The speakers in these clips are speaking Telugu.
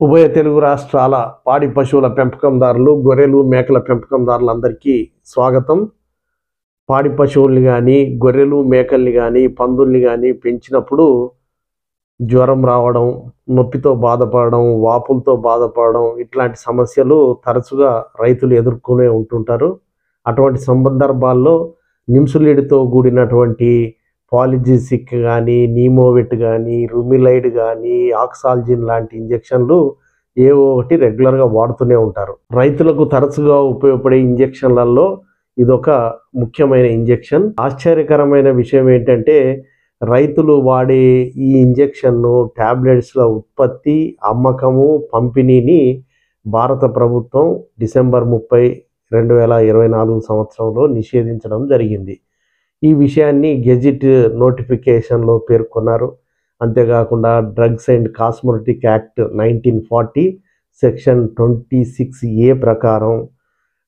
ఉభయ తెలుగు రాష్ట్రాల పాడి పశువుల పెంపకందారులు, గొర్రెలు, మేకల పెంపకందారులందరికీ స్వాగతం. పాడి పశువుల్ని కానీ, గొర్రెలు, మేకల్ని కానీ, పందుల్ని కానీ పెంచినప్పుడు జ్వరం రావడం, నొప్పితో బాధపడడం, వాపులతో బాధపడడం ఇట్లాంటి సమస్యలు తరచుగా రైతులు ఎదుర్కొనే ఉంటుంటారు. అటువంటి సందర్భాల్లో నిమ్సులీడ్తో కూడినటువంటి పాలిజిసిక్ కానీ, నీమోవిట్ కానీ, రుమిలైడ్ కానీ, ఆక్సాల్జిన్ లాంటి ఇంజెక్షన్లు ఏవో ఒకటి రెగ్యులర్గా వాడుతూనే ఉంటారు. రైతులకు తరచుగా ఉపయోగపడే ఇంజెక్షన్లలో ఇదొక ముఖ్యమైన ఇంజెక్షన్. ఆశ్చర్యకరమైన విషయం ఏంటంటే రైతులు వాడే ఈ ఇంజెక్షన్ను ట్యాబ్లెట్స్ల ఉత్పత్తి, అమ్మకము, పంపిణీని భారత ప్రభుత్వం డిసెంబర్ 30, 2024 సంవత్సరంలో నిషేధించడం జరిగింది. ఈ విషయాన్ని గెజిట్ నోటిఫికేషన్లో పేర్కొన్నారు. అంతేకాకుండా drugs and cosmetic act 1940 section 26A ప్రకారం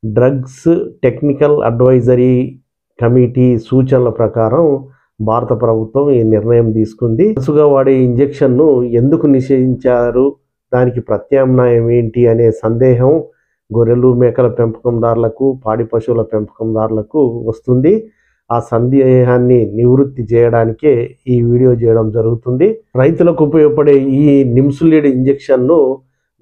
డ్రగ్స్ టెక్నికల్ అడ్వైజరీ కమిటీ సూచనల ప్రకారం భారత ప్రభుత్వం ఈ నిర్ణయం తీసుకుంది. తరచుగా వాడే ఇంజెక్షన్ను ఎందుకు నిషేధించారు, దానికి ప్రత్యామ్నాయం ఏంటి అనే సందేహం గొర్రెలు, మేకల పెంపకందారులకు, పాడి పశువుల పెంపకందారులకు వస్తుంది. ఆ సందేహాన్ని నివృత్తి చేయడానికే ఈ వీడియో చేయడం జరుగుతుంది. రైతులకు ఉపయోగపడే ఈ నిమ్సులీడ్ ఇంజెక్షన్ను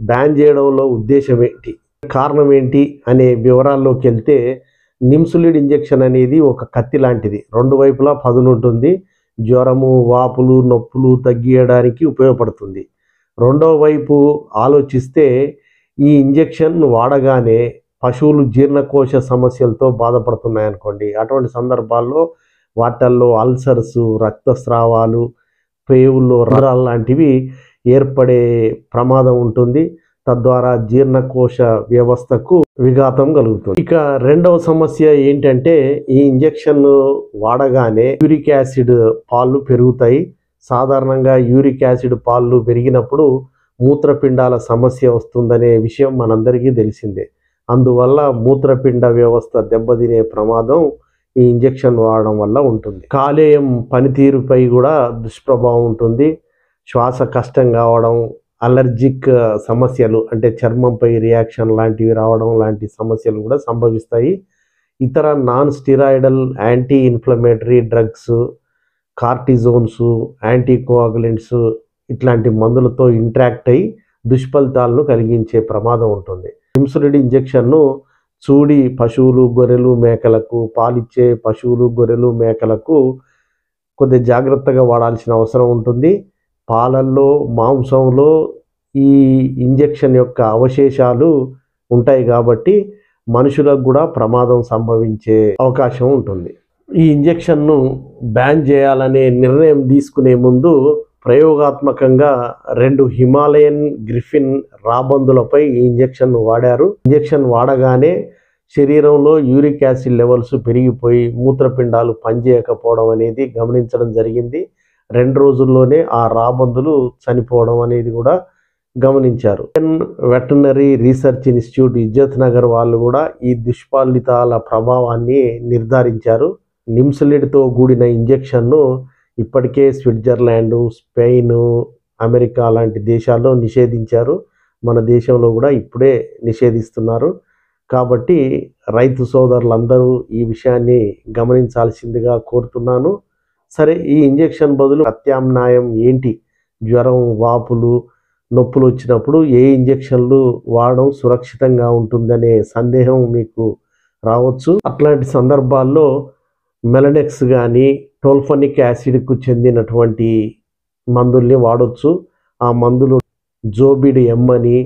బ్యాన్ చేయడంలో ఉద్దేశం ఏంటి, కారణం ఏంటి అనే వివరాల్లోకి వెళ్తే, నిమ్సులీడ్ ఇంజెక్షన్ అనేది ఒక కత్తి లాంటిది. రెండు వైపులా పదును ఉంటుంది. జ్వరము, వాపులు, నొప్పులు తగ్గియడానికి ఉపయోగపడుతుంది. రెండో వైపు ఆలోచిస్తే ఈ ఇంజెక్షన్ వాడగానే పశువులు జీర్ణకోశ సమస్యలతో బాధపడుతున్నాయనుకోండి, అటువంటి సందర్భాల్లో వాటల్లో అల్సర్స్, రక్తస్రావాలు, పేవుల్లో రంధ్రాలు లాంటివి ఏర్పడే ప్రమాదం ఉంటుంది. తద్వారా జీర్ణకోశ వ్యవస్థకు విఘాతం కలుగుతుంది. ఇక రెండవ సమస్య ఏంటంటే, ఈ ఇంజెక్షన్ వాడగానే యూరిక్ యాసిడ్ పాళ్ళు పెరుగుతాయి. సాధారణంగా యూరిక్ యాసిడ్ పాళ్ళు పెరిగినప్పుడు మూత్రపిండాల సమస్య వస్తుందనే విషయం మనందరికీ తెలిసిందే. అందువల్ల మూత్రపిండ వ్యవస్థ దెబ్బతినే ప్రమాదం ఈ ఇంజెక్షన్ వాడడం వల్ల ఉంటుంది. కాలేయం పనితీరుపై కూడా దుష్ప్రభావం ఉంటుంది. శ్వాస కష్టం కావడం, అలర్జిక్ సమస్యలు అంటే చర్మంపై రియాక్షన్ లాంటివి రావడం లాంటి సమస్యలు కూడా సంభవిస్తాయి. ఇతర non steroidal anti inflammatory drugs, cortisones, anticoagulants ఇట్లాంటి మందులతో ఇంట్రాక్ట్ అయ్యి దుష్ఫలితాలను కలిగించే ప్రమాదం ఉంటుంది. నిమ్సులీడ్ ఇంజెక్షన్ను చూడి పశువులు, గొర్రెలు, మేకలకు, పాలిచ్చే పశువులు, గొర్రెలు, మేకలకు కొద్దిగా జాగ్రత్తగా వాడాల్సిన అవసరం ఉంటుంది. పాలల్లో, మాంసంలో ఈ ఇంజెక్షన్ యొక్క అవశేషాలు ఉంటాయి కాబట్టి మనుషులకు కూడా ప్రమాదం సంభవించే అవకాశం ఉంటుంది. ఈ ఇంజెక్షన్ను బ్యాన్ చేయాలనే నిర్ణయం తీసుకునే ముందు ప్రయోగాత్మకంగా 2 హిమాలయన్ గ్రిఫిన్ రాబందులపై ఈ ఇంజెక్షన్ వాడారు. ఇంజెక్షన్ వాడగానే శరీరంలో యూరిక్ యాసిడ్ లెవెల్స్ పెరిగిపోయి మూత్రపిండాలు పనిచేయకపోవడం అనేది గమనించడం జరిగింది. 2 రోజుల్లోనే ఆ రాబందులు చనిపోవడం అనేది కూడా గమనించారు. వెటర్నరీ రీసెర్చ్ ఇన్స్టిట్యూట్, ఇజ్జత్ నగర్ వాళ్ళు కూడా ఈ దుష్ఫలితాల ప్రభావాన్ని నిర్ధారించారు. నిమ్సులీడ్తో కూడిన ఇంజెక్షన్ను ఇప్పటికే స్విట్జర్లాండ్, స్పెయిన్, అమెరికా లాంటి దేశాల్లో నిషేధించారు. మన దేశంలో కూడా ఇప్పుడే నిషేధిస్తున్నారు. కాబట్టి రైతు సోదరులందరూ ఈ విషయాన్ని గమనించాల్సిందిగా కోరుతున్నాను. సరే, ఈ ఇంజెక్షన్ బదులు ప్రత్యామ్నాయం ఏంటి, జ్వరం, వాపులు, నొప్పులు వచ్చినప్పుడు ఏ ఇంజెక్షన్లు వాడడం సురక్షితంగా ఉంటుందనే సందేహం మీకు రావచ్చు. అట్లాంటి సందర్భాల్లో మెలనెక్స్ కానీ, టోల్ఫనిక్ యాసిడ్కు చెందినటువంటి మందుల్ని వాడవచ్చు. ఆ మందులు జోబిడ్ ఎమ్ అని,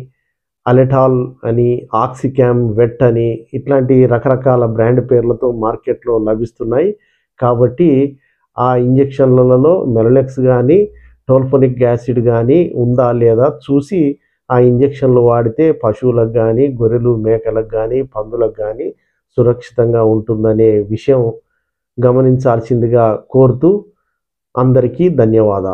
అలెటాల్ అని, ఆక్సిక్యామ్ వెట్ అని ఇట్లాంటి రకరకాల బ్రాండ్ పేర్లతో మార్కెట్లో లభిస్తున్నాయి. కాబట్టి ఆ ఇంజెక్షన్లలో మెలనెక్స్ కానీ, టోల్ఫనిక్ యాసిడ్ కానీ ఉందా లేదా చూసి ఆ ఇంజెక్షన్లు వాడితే పశువులకు కానీ, గొర్రెలు, మేకలకు కానీ, పందులకు కానీ సురక్షితంగా ఉంటుందనే విషయం గమనించాల్సిందిగా కోరుతూ అందరికీ ధన్యవాదాలు.